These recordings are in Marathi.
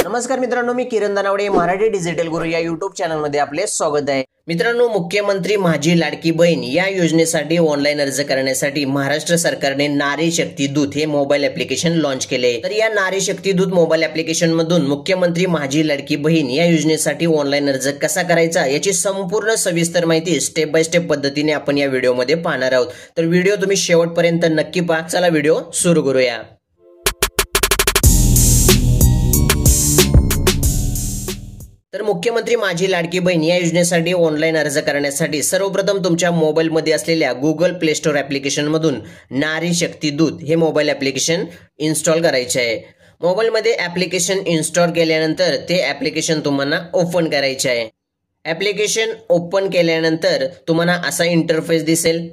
नमस्कार मित्रांनो, मी किरण दानावडे, मराठी डिजिटल गुरु या युट्यूब चॅनलमध्ये आपले स्वागत आहे। मित्रांनो, मुख्यमंत्री माझी लाडकी बहीण या योजनेसाठी ऑनलाईन अर्ज करण्यासाठी महाराष्ट्र सरकारने नारी शक्ती दूत हे मोबाईल ऍप्लिकेशन लॉन्च केले। तर या नारी शक्ती दूत मोबाईल ऍप्लिकेशन मधून मुख्यमंत्री माझी लाडकी बहीण या योजनेसाठी ऑनलाईन अर्ज कसा करायचा याची संपूर्ण सविस्तर माहिती स्टेप बाय स्टेप पद्धतीने आपण या व्हिडिओमध्ये पाहणार आहोत। तर व्हिडिओ तुम्ही शेवटपर्यंत नक्की पहा। चला व्हिडिओ सुरू करूया। तर मुख्यमंत्री माझी लाडकी बहीण या योजनेसाठी ऑनलाईन अर्ज करण्यासाठी सर्वप्रथम तुमच्या मोबाईलमध्ये असलेल्या गुगल प्ले स्टोर ऍप्लिकेशन मधून नारी शक्ती दूत हे मोबाईल ऍप्लिकेशन इन्स्टॉल करायचे आहे। मोबाईलमध्ये ऍप्लिकेशन इन्स्टॉल केल्यानंतर ते ऍप्लिकेशन तुम्हाला ओपन करायचे आहे। ऍप्लिकेशन ओपन केल्यानंतर तुम्हाला असा इंटरफेस दिसेल।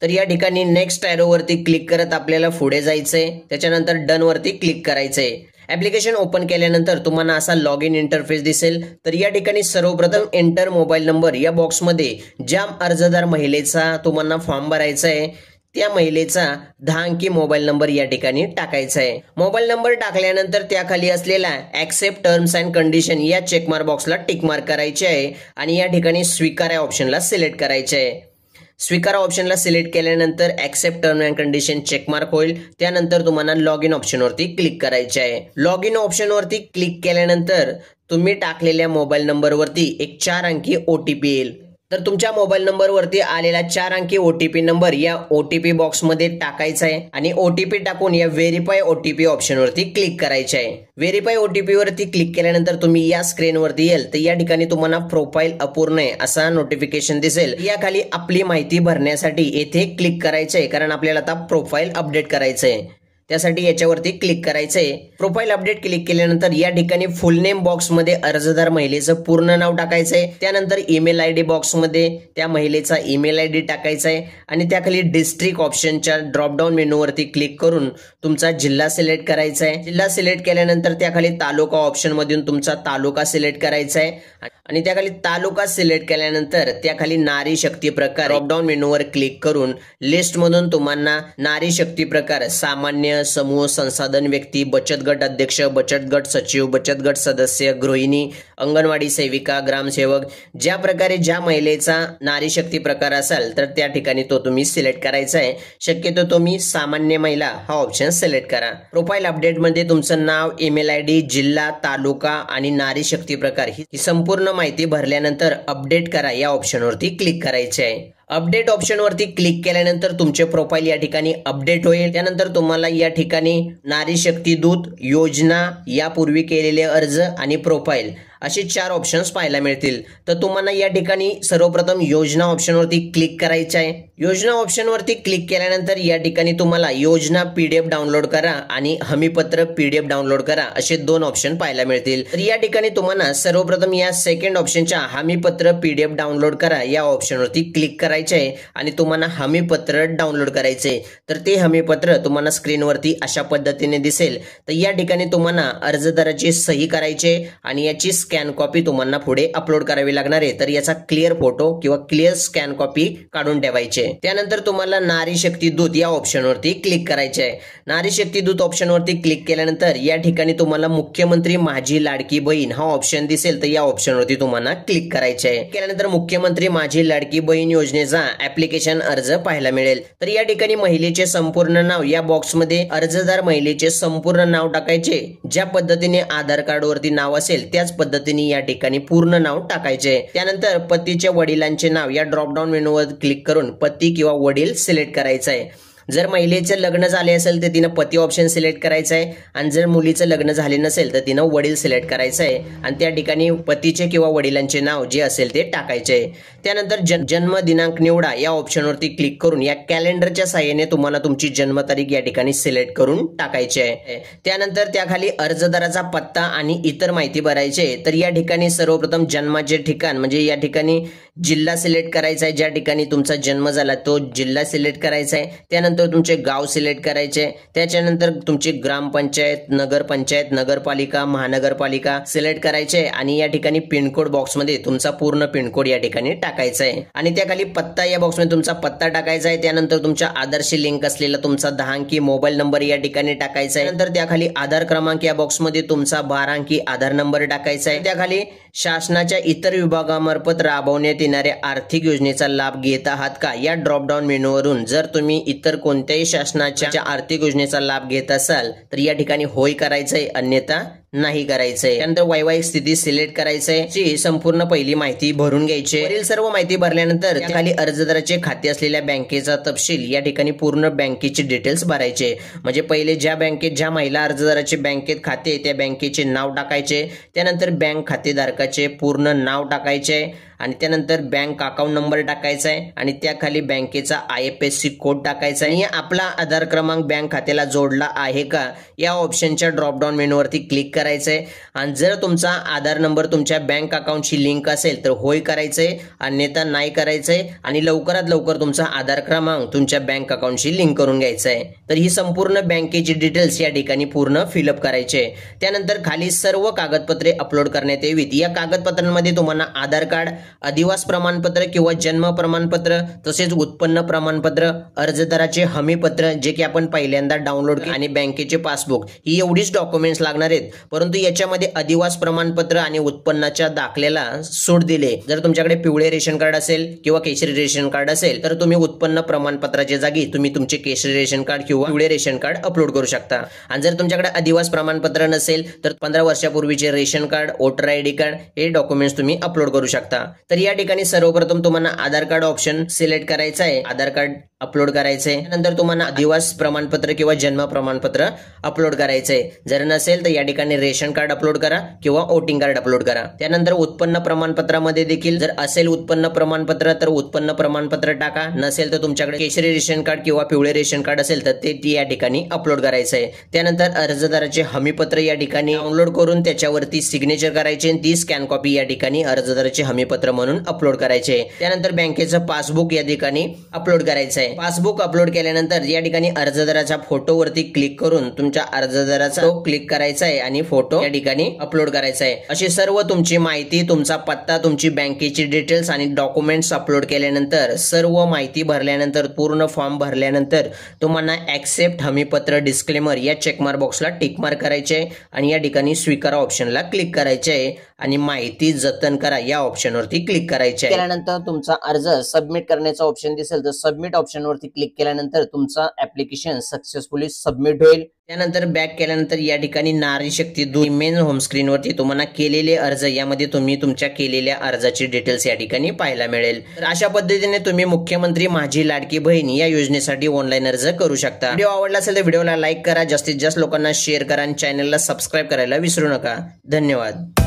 तर या ठिकाणी नेक्स्ट एरो वरती क्लिक करत आपल्याला पुढे जायचंय, त्याच्यानंतर डन वरती क्लिक करायचंय। ऍप्लिकेशन ओपन केल्यानंतर तुम्हाला असा लॉग इन इंटरफेस दिसेल। तर या ठिकाणी सर्वप्रथम एंटर मोबाईल नंबर या बॉक्समध्ये ज्या अर्जदार महिलेचा तुम्हाला फॉर्म भरायचा आहे त्या महिलेचा 10 अंकी मोबाईल नंबर या ठिकाणी टाकायचा आहे। मोबाईल नंबर टाकल्यानंतर त्याखाली असलेला ऍक्सेप्ट टर्म्स अँड कंडिशन या चेकमार्क बॉक्सला टिक मार्क करायचे आहे आणि या ठिकाणी स्वीकार या ऑप्शनला सिलेक्ट करायचे आहे। स्वीकार ऑप्शनला सिलेक्ट केल्यानंतर accept term and condition checkmark होईल। त्यानंतर तुम्हाला लॉग इन ऑप्शनवरती क्लिक करायचे आहे। लॉग इन ऑप्शनवरती क्लिक केल्यानंतर तुम्ही टाकलेल्या मोबाईल नंबरवरती एक 4 अंकी OTP येईल। तर तुमच्या मोबाईल नंबरवरती आलेला 4 अंकी OTP नंबर या OTP बॉक्समध्ये टाकायचा आहे आणि OTP टाकून या व्हेरीफाय OTP ऑप्शनवरती क्लिक करायचे आहे। व्हेरीफाय OTP वरती क्लिक केल्यानंतर तुम्ही या स्क्रीनवरती येईल। तर या ठिकाणी तुम्हाला प्रोफाईल अपूर्ण आहे असा नोटिफिकेशन दिसेल। या खाली आपली माहिती भरण्यासाठी येथे क्लिक करायचे आहे, कारण आपल्याला आता प्रोफाईल अपडेट करायचं आहे। त्यासाठी याच्यावरती क्लिक करायचंय। प्रोफाईल अपडेट क्लिक केल्यानंतर या ठिकाणी फुल नेम बॉक्स मध्ये अर्जदार महिलेचं पूर्ण नाव टाकायचंय। त्यानंतर ईमेल आयडी बॉक्स मध्ये त्या महिलेचा ईमेल आयडी टाकायचा आहे आणि त्याखाली डिस्ट्रिक्ट ऑप्शनच्या ड्रॉप डाऊन मेनू वरती क्लिक करून तुमचा जिल्हा सिलेक्ट करायचा आहे। जिल्हा सिलेक्ट केल्यानंतर त्याखाली तालुका ऑप्शन मधून तुमचा तालुका सिलेक्ट करायचा आहे आणि त्याखाली तालुका सिलेक्ट केल्यानंतर त्याखाली नारी शक्ती प्रकार ड्रॉप डाऊन मेनूवर क्लिक करून लिस्ट मधून तुम्हाला नारी शक्ती प्रकार सामान्य, समूह, संसाधन व्यक्ती, बचत गट अध्यक्ष, बचत गट सचिव, बचत गट सदस्य, गृहिणी, अंगणवाडी सेविका, ग्रामसेवक ज्या प्रकारे ज्या महिलेचा नारी शक्ती प्रकार असेल तर त्या ठिकाणी तो तुम्ही सिलेक्ट करायचा आहे। शक्यतो तुम्ही सामान्य महिला हा ऑप्शन सिलेक्ट करा। प्रोफाईल अपडेट मध्ये तुमचं नाव, ईमेल आयडी, जिल्हा, तालुका आणि नारी शक्ती प्रकार ही संपूर्ण माहिती भरल्यानंतर अपडेट करा या ऑप्शनवरती क्लिक करायचे आहे। अपडेट ऑप्शनवरती क्लिक केल्यानंतर तुमचे प्रोफाईल या ठिकाणी अपडेट होईल। त्यानंतर तुम्हाला या ठिकाणी नारी शक्ती दूत योजना, यापूर्वी केलेले अर्ज आणि प्रोफाईल असे 4 ऑप्शन्स पाहायला मिळतील। तर तुम्हाला या ठिकाणी सर्वप्रथम योजना ऑप्शनवरती क्लिक करायचे आहे। योजना ऑप्शनवरती क्लिक केल्यानंतर या ठिकाणी तुम्हाला योजना PDF डाउनलोड करा आणि हमीपत्र PDF डाउनलोड करा असे 2 ऑप्शन पाहायला मिळतील। तर या ठिकाणी तुम्हाला सर्वप्रथम या सेकंड ऑप्शनच्या हमीपत्र PDF डाउनलोड करा या ऑप्शनवरती क्लिक करायचे आहे आणि तुम्हाला हमीपत्र डाउनलोड करायचे। तर ते हमीपत्र तुम्हाला स्क्रीनवरती अशा पद्धतीने दिसेल। तर या ठिकाणी तुम्हाला अर्जदाराची सही करायची आणि याची स्कॅन कॉपी तुम्हाला पुढे अपलोड करावी लागणार आहे। तर याचा क्लिअर फोटो किंवा क्लिअर स्कॅन कॉपी काढून ठेवायचे। त्यानंतर तुम्हाला नारी शक्ती दूत या ऑप्शनवरती क्लिक करायचे आहे। नारी शक्ती दूत ऑप्शनवरती क्लिक केल्यानंतर या ठिकाणी तुम्हाला मुख्यमंत्री माझी लाडकी बहीण हा ऑप्शन दिसेल। तर या ऑप्शनवरती तुम्हाला क्लिक करायचे आहे। केल्यानंतर मुख्यमंत्री माझी लाडकी बहीण योजनेचा ऍप्लिकेशन अर्ज पाहायला मिळेल। तर या ठिकाणी महिलेचे संपूर्ण नाव या बॉक्समध्ये अर्जदार महिलेचे संपूर्ण नाव टाकायचे। ज्या पद्धतीने आधार कार्ड वरती नाव असेल त्याच पद्धतीने या ठिकाणी पूर्ण नाव टाकायचे। त्यानंतर पतीच्या वडिलांचे नाव या ड्रॉप डाऊन मेनूवर क्लिक करून पती किंवा वडील सिलेक्ट करायचं आहे। जर महिलेचे लग्न झाले असेल तर तिने पती ऑप्शन सिलेक्ट करायचा आहे आणि जर मुलीचं लग्न झाले नसेल तर तिने वडील सिलेक्ट करायचं आहे आणि त्या ठिकाणी पतीचे किंवा वडिलांचे नाव जे असेल ते टाकायचे आहे। त्यानंतर जन्म दिनांक निवडा या ऑप्शनवरती क्लिक करून या कॅलेंडरच्या सहाय्याने तुम्हाला तुमची जन्मतारीख या ठिकाणी सिलेक्ट करून टाकायची आहे। त्यानंतर त्याखाली अर्जदाराचा पत्ता आणि इतर माहिती भरायची आहे। तर या ठिकाणी सर्वप्रथम जन्माचे ठिकाण म्हणजे या ठिकाणी जिल्हा सिलेक्ट करायचा आहे, ज्या ठिकाणी तुमचा जन्म झाला तो जिल्हा सिलेक्ट करायचा आहे. त्यानंतर तुमचे गाव सिलेक्ट करायचे. त्याच्यानंतर तुमची ग्रामपंचायत, नगरपंचायत, नगरपालिका, महानगरपालिका सिलेक्ट करायचे आणि या ठिकाणी पिनकोड बॉक्समध्ये तुमचा पूर्ण पिनकोड या ठिकाणी टाकायचा आहे आणि त्याखाली पत्ता या बॉक्समध्ये तुमचा पत्ता टाकायचा आहे. त्यानंतर तुमच्या आधारशी लिंक असलेला तुमचा 10 अंकी मोबाईल नंबर या ठिकाणी टाकायचा आहे. नंतर त्याखाली आधार क्रमांक या बॉक्समध्ये तुमचा 12 अंकी आधार नंबर टाकायचा आहे. त्याखाली शासनाच्या इतर विभागामार्फत राबवण्यात येणाऱ्या आर्थिक योजनेचा लाभ घेत आहात का या ड्रॉप डाऊन मेनूवरून जर तुम्ही इतर कोणत्याही शासनाच्या आर्थिक योजनेचा लाभ घेत असाल तर या ठिकाणी होय करायचंय, अन्यथा नाही करायचंय. त्यानंतर वैवाहिक स्थिती सिलेक्ट करायचंय, ची संपूर्ण पहिली माहिती भरून घ्यायची. वरील सर्व माहिती भरल्यानंतर खाली अर्जदाराचे खाते असलेल्या बँकेचा तपशील या ठिकाणी पूर्ण बँकेचे डिटेल्स भरायचे. म्हणजे पहिले ज्या बँकेत ज्या महिला अर्जदाराचे बँकेत खाते त्या बँकेचे नाव टाकायचे. त्यानंतर बँक खातेधारकाचे पूर्ण नाव टाकायचे आणि त्यानंतर बँक अकाउंट नंबर टाकायचा आहे आणि त्याखाली बँकेचा IFSC कोड टाकायचा आहे. आपला आधार क्रमांक बँक खात्याला जोडला आहे का या ऑप्शनच्या ड्रॉप डाऊन मेनूवरती क्लिक करायचंय आणि जर तुमचा आधार नंबर तुमच्या बँक अकाउंटशी लिंक असेल तर होय करायचंय, अन्यथा नाही करायचंय आणि लवकरात लवकर तुमचा आधार क्रमांक तुमच्या बँक अकाउंटशी लिंक करून घ्यायचा आहे. तर ही संपूर्ण बँकेची डिटेल्स या ठिकाणी पूर्ण फिलअप करायचे. त्यानंतर खाली सर्व कागदपत्रे अपलोड करण्यात यावीत. या कागदपत्रांमध्ये तुम्हाला आधार कार्ड, अधिवास प्रमाणपत्र किंवा जन्म प्रमाणपत्र, तसेच उत्पन्न प्रमाणपत्र, अर्जदाराचे हमीपत्र जे की आपण पहिल्यांदा डाउनलोड केले आणि बँकेचे पासबुक ही एवढीच डॉक्युमेंट्स लागणार आहेत. परंतु याच्यामध्ये अधिवास प्रमाणपत्र आणि उत्पन्नाच्या दाखल्याला सूट दिले. जर तुमच्याकडे पिवळे रेशन कार्ड असेल किंवा केशरी रेशन कार्ड असेल तर तुम्ही उत्पन्न प्रमाणपत्राच्या जागी तुम्ही तुमचे केशरी रेशन कार्ड किंवा पिवळे रेशन कार्ड अपलोड करू शकता. आणि जर तुमच्याकडे अधिवास प्रमाणपत्र नसेल तर 15 वर्षापूर्वीचे ration card, voter ID card हे डॉक्युमेंट्स तुम्ही अपलोड करू शकता. तर या ठिकाणी सर्वप्रथम तुम्हाला आधार कार्ड ऑप्शन सिलेक्ट करायचा आहे, आधार कार्ड अपलोड करायचंय. नंतर तुम्हाला अधिवास प्रमाणपत्र किंवा जन्म प्रमाणपत्र अपलोड करायचंय. जर नसेल तर या ठिकाणी रेशन कार्ड अपलोड करा किंवा वोटिंग कार्ड अपलोड करा. त्यानंतर उत्पन्न प्रमाणपत्रामध्ये देखील जर असेल उत्पन्न प्रमाणपत्र तर उत्पन्न प्रमाणपत्र टाका. नसेल तर तुमच्याकडे केशरी रेशन कार्ड किंवा पिवळे रेशन कार्ड असेल तर ते या ठिकाणी अपलोड करायचंय. त्यानंतर अर्जदाराचे हमीपत्र या ठिकाणी डाउनलोड करून त्याच्यावरती सिग्नेचर करायचे आणि ती स्कॅन कॉपी या ठिकाणी अर्जदाराचे हमीपत्र म्हणून अपलोड करायचे. त्यानंतर बँकेचं पासबुक या ठिकाणी अपलोड करायचंय. पासबुक अपलोड केल्यानंतर या ठिकाणी अर्जदाराच्या फोटोवरती क्लिक करून तुमच्या अर्जदाराचा तो क्लिक करायचा आहे आणि फोटो या ठिकाणी अपलोड करायचा आहे. अशी सर्व तुमची माहिती, तुमचा पत्ता, तुमची बँकेची डिटेल्स आणि डॉक्युमेंट्स अपलोड केल्यानंतर सर्व माहिती भरल्यानंतर पूर्ण फॉर्म भरल्यानंतर तुम्हाला ऍक्सेप्ट हमीपत्र डिस्क्लेमर या चेकमार्क बॉक्सला टिक मार्क करायचे आणि या ठिकाणी स्वीकारा ऑप्शनला क्लिक करायचे आणि माहिती जतन करा या ऑप्शनवरती क्लिक करायचे. केल्यानंतर तुमचा अर्ज सबमिट करण्याचा ऑप्शन दिसेल तर सबमिट ऑप्शनवरती क्लिक केल्यानंतर तुमचा ऍप्लिकेशन सक्सेसफुली सबमिट होईल. त्यानंतर बॅक केल्यानंतर या ठिकाणी नारी शक्ती दूत मेन होम स्क्रीनवरती तुम्हाला केलेले अर्ज यामध्ये तुम्ही तुमच्या केलेल्या अर्जाची डिटेल्स या ठिकाणी पाहायला मिळेल. तर अशा पद्धतीने तुम्ही मुख्यमंत्री माझी लाडकी बहीण या योजनेसाठी ऑनलाईन अर्ज करू शकता. व्हिडिओ आवडला असेल तर व्हिडिओला लाईक करा, जास्तीत जास्त लोकांना शेअर करा आणि चॅनलला सबस्क्राईब करायला विसरू नका. धन्यवाद.